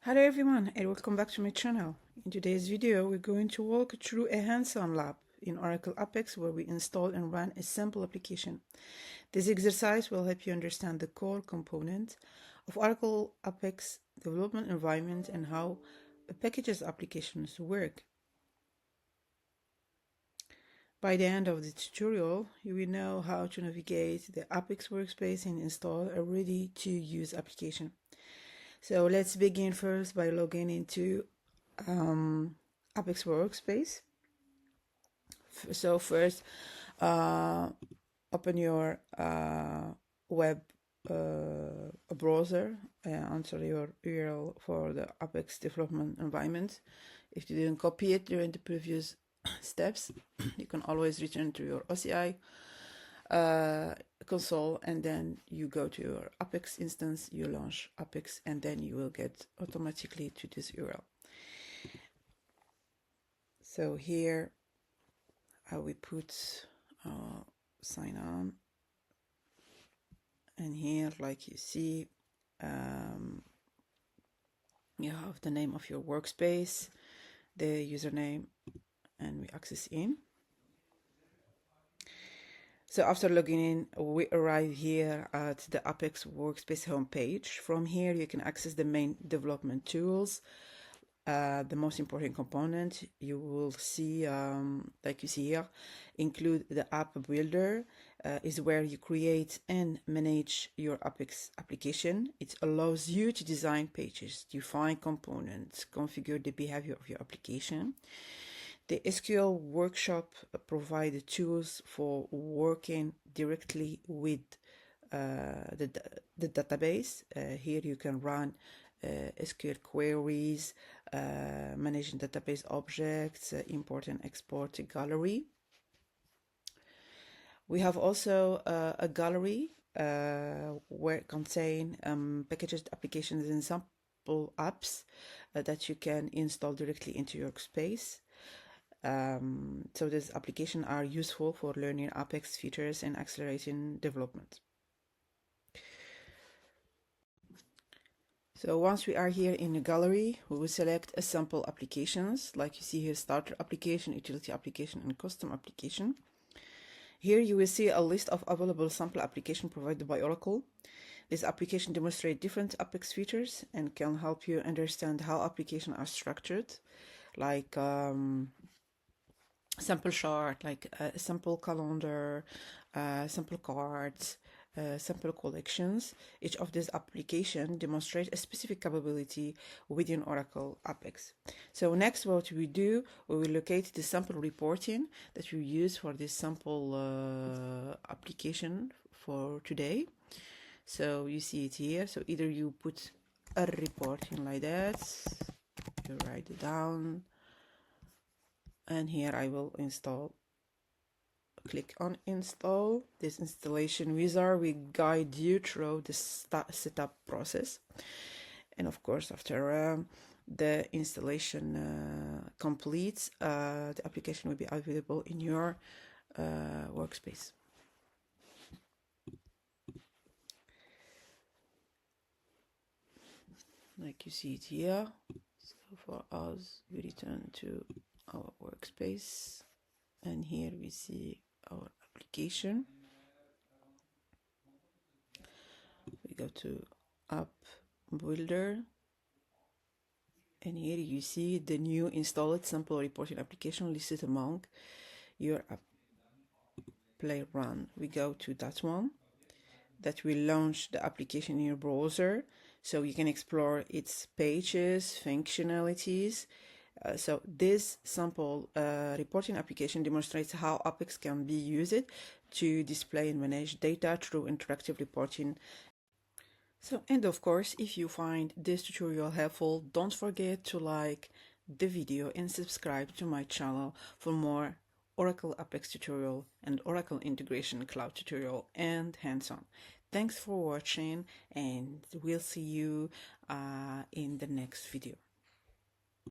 Hello everyone and welcome back to my channel. In today's video we're going to walk through a hands-on lab in Oracle Apex where we install and run a simple application. This exercise will help you understand the core component of Oracle Apex development environment and how packages applications work. By the end of the tutorial, you will know how to navigate the Apex Workspace and install a ready-to-use application. So let's begin first by logging into Apex Workspace. So first, open your web browser and enter your URL for the Apex development environment. If you didn't copy it during the previous steps, you can always return to your OCI console, and then you go to your Apex instance, you launch Apex, and then you will get automatically to this URL. So here we put sign on, and here, like you see, you have the name of your workspace, the username, and we access in. So after logging in, we arrive here at the Apex Workspace homepage. From here, you can access the main development tools. The most important component you will see, like you see here, include the app builder, is where you create and manage your Apex application. It allows you to design pages, define components, configure the behavior of your application. The SQL Workshop provides the tools for working directly with the database. Here you can run SQL queries, managing database objects, import and export a gallery. We have also a gallery where it contains packaged applications and sample apps that you can install directly into your workspace. So these applications are useful for learning Apex features and accelerating development. So once we are here in the gallery, we will select a sample applications, like you see here: starter application, utility application, and custom application. Here you will see a list of available sample applications provided by Oracle. This application demonstrates different Apex features and can help you understand how applications are structured, like sample chart, like a sample calendar, sample cards, sample collections. Each of these applications demonstrates a specific capability within Oracle Apex. So next, what we do, we will locate the sample reporting that we use for this sample application for today. So you see it here. So either you put a reporting like that, you write it down, and here I will install. Click on install. This installation wizard will guide you through the setup process, and of course after the installation completes, the application will be available in your workspace. Like you see it here. So for us, we return to our workspace, and here we see our application. We go to app builder, and here you see the new installed sample reporting application listed among your app. Play run. We go to that one. That will launch the application in your browser, so you can explore its pages, functionalities. So this sample reporting application demonstrates how Apex can be used to display and manage data through interactive reporting. So, and of course, if you find this tutorial helpful, don't forget to like the video and subscribe to my channel for more Oracle Apex tutorial and Oracle integration cloud tutorial and hands-on. Thanks for watching, and we'll see you in the next video.